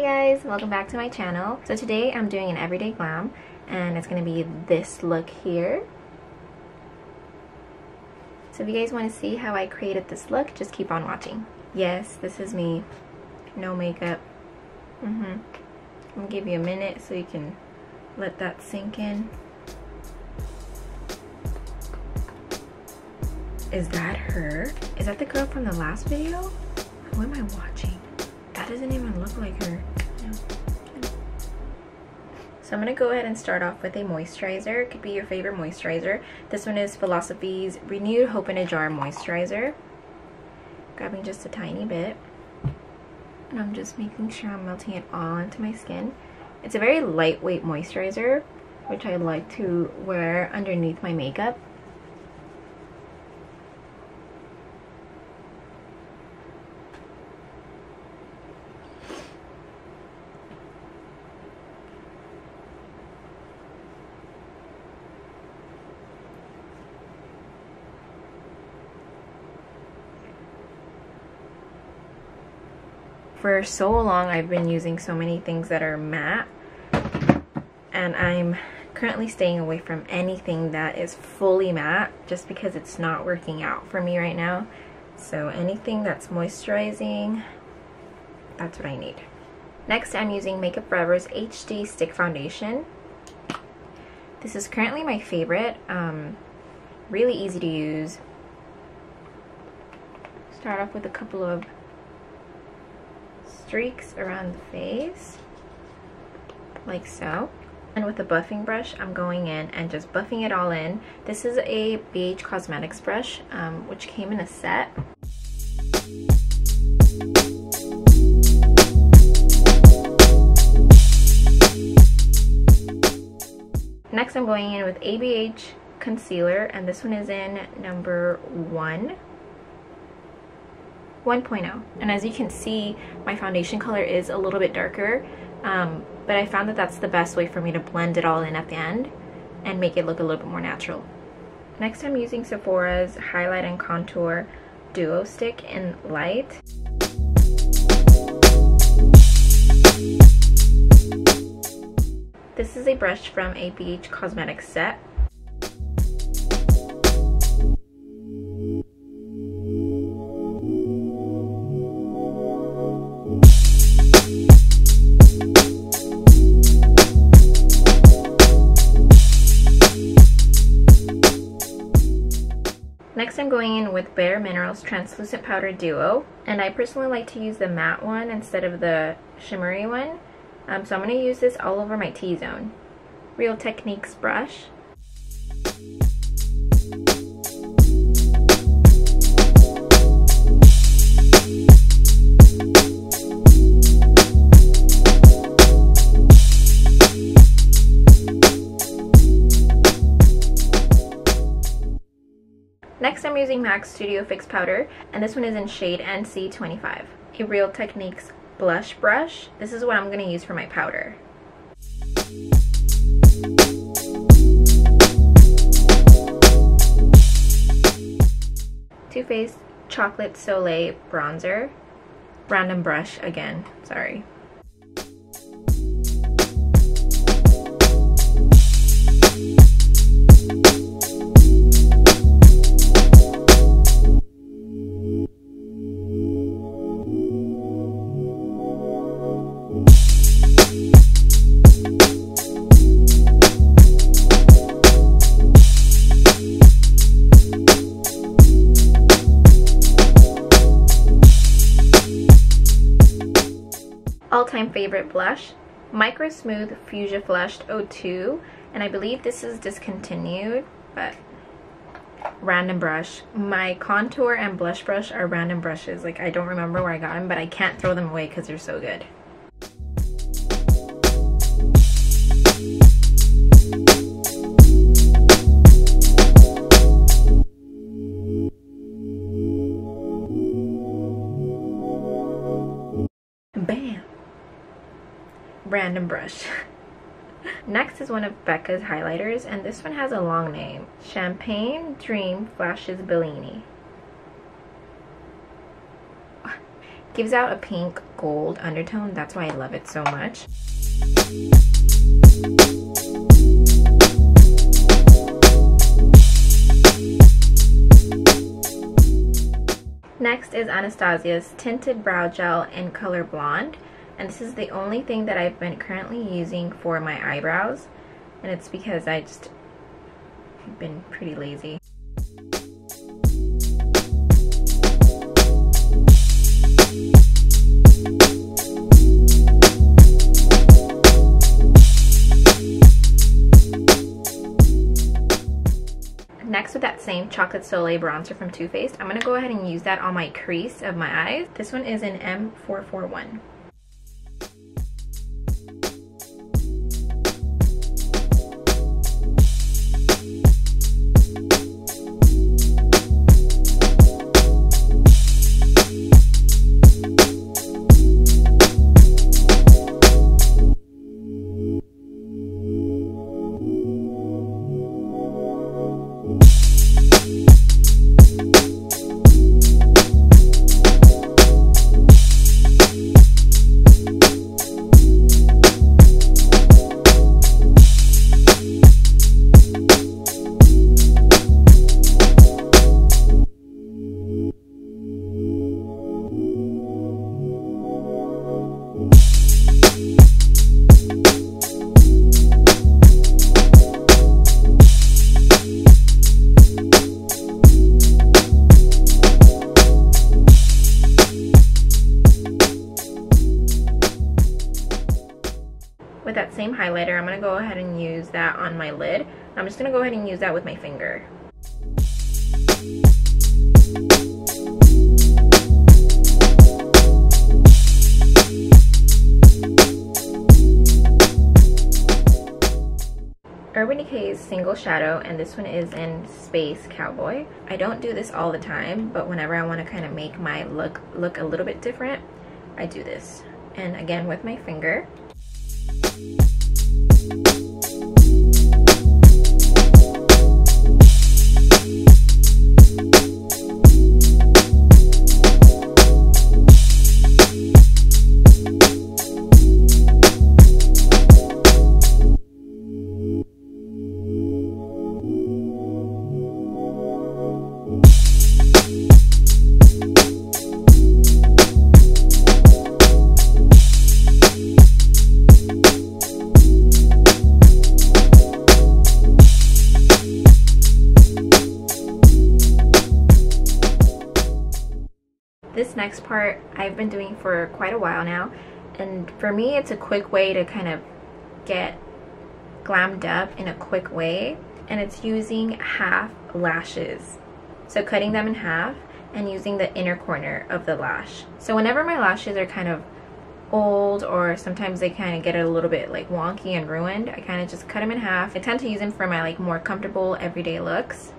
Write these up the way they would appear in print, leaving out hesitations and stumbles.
guys, welcome back to my channel. So today I'm doing an everyday glam and it's going to be this look here. So if you guys want to see how I created this look, just keep on watching. Yes, this is me. No makeup. I'm going to give you a minute so you can let that sink in. Is that her? Is that the girl from the last video? Who am I watching? That doesn't even look like her. No. So I'm going to go ahead and start off with a moisturizer. It could be your favorite moisturizer. This one is Philosophy's Renewed Hope in a Jar moisturizer. Grabbing just a tiny bit. And I'm just making sure I'm melting it all into my skin. It's a very lightweight moisturizer, which I like to wear underneath my makeup. For so long I've been using so many things that are matte, and I'm currently staying away from anything that is fully matte just because it's not working out for me right now. So anything that's moisturizing, that's what I need. Next, I'm using Makeup Forever's HD Stick Foundation. This is currently my favorite. Really easy to use. Start off with a couple of streaks around the face, like so. And with a buffing brush, I'm going in and just buffing it all in. This is a BH Cosmetics brush, which came in a set. Next, I'm going in with ABH concealer, and this one is in number 1.0. And as you can see, my foundation color is a little bit darker, but I found that that's the best way for me to blend it all in at the end and make it look a little bit more natural. Next, I'm using Sephora's Highlight and Contour Duo Stick in Light. This is a brush from a BH Cosmetics set. Next, I'm going in with Bare Minerals Translucent Powder Duo, and I personally like to use the matte one instead of the shimmery one. So I'm going to use this all over my T-zone. Real Techniques brush. Next, I'm using MAC Studio Fix Powder, and this one is in shade NC25. A Real Techniques blush brush. This is what I'm going to use for my powder. Too Faced Chocolate Soleil Bronzer. Random brush again, sorry. All-time favorite blush, MICROSMOOTH Fuchsia Flushed 02, and I believe this is discontinued, but random brush. My contour and blush brush are random brushes. Like, I don't remember where I got them, but I can't throw them away because they're so good. Bam! Random brush. Next is one of BECCA's highlighters, and this one has a long name. Champagne Dream Flashes Bellini. Gives out a pink gold undertone. That's why I love it so much. Next is Anastasia's Tinted Brow Gel in color Blonde, and this is the only thing that I've been currently using for my eyebrows, and it's because I've been pretty lazy. Next, with that same Chocolate Soleil Bronzer from Too Faced, I'm going to go ahead and use that on my crease of my eyes. This one is in M441. With that same highlighter, I'm going to go ahead and use that on my lid. I'm just going to go ahead and use that with my finger. Urban Decay's Single Shadow, and this one is in Space Cowboy. I don't do this all the time, but whenever I want to kind of make my look a little bit different, I do this. And again, with my finger. This next part I've been doing for quite a while now, and for me it's a quick way to kind of get glammed up in a quick way, and it's using half lashes. So cutting them in half and using the inner corner of the lash. So whenever my lashes are kind of old, or sometimes they kind of get a little bit like wonky and ruined, I kind of just cut them in half. I tend to use them for my like more comfortable everyday looks.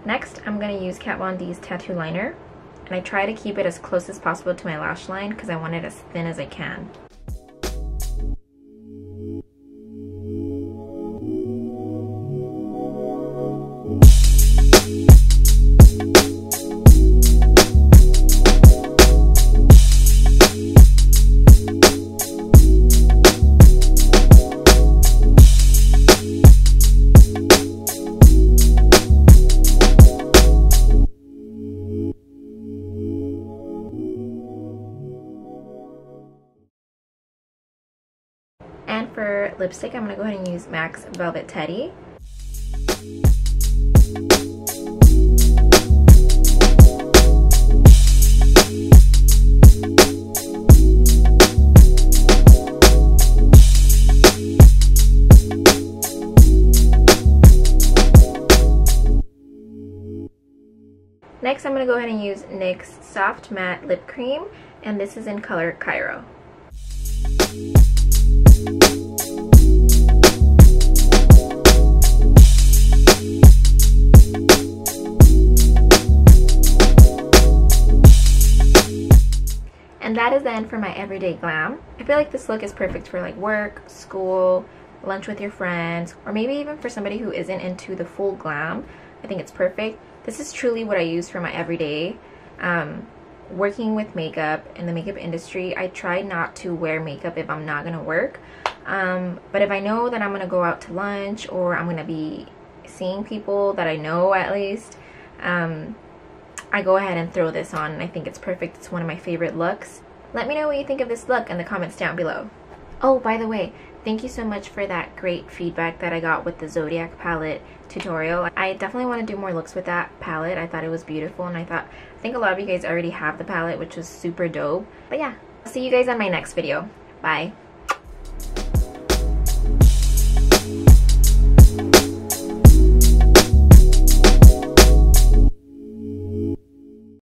Next, I'm going to use Kat Von D's tattoo liner, and I try to keep it as close as possible to my lash line because I want it as thin as I can. And for lipstick, I'm going to go ahead and use MAC's Velvet Teddy. Next, I'm going to go ahead and use NYX Soft Matte Lip Cream, and this is in color CAIRO. And that is the end for my everyday glam. I feel like this look is perfect for like work, school, lunch with your friends, or maybe even for somebody who isn't into the full glam. I think it's perfect. This is truly what I use for my everyday. Working with makeup in the makeup industry, I try not to wear makeup if I'm not gonna work. But if I know that I'm gonna go out to lunch or I'm gonna be seeing people that I know at least, I go ahead and throw this on, and I think it's perfect. It's one of my favorite looks. Let me know what you think of this look in the comments down below. Oh, by the way, thank you so much for that great feedback that I got with the Zodiac palette tutorial. I definitely want to do more looks with that palette. I thought it was beautiful, and I think a lot of you guys already have the palette, which was super dope. But yeah, I'll see you guys on my next video. Bye.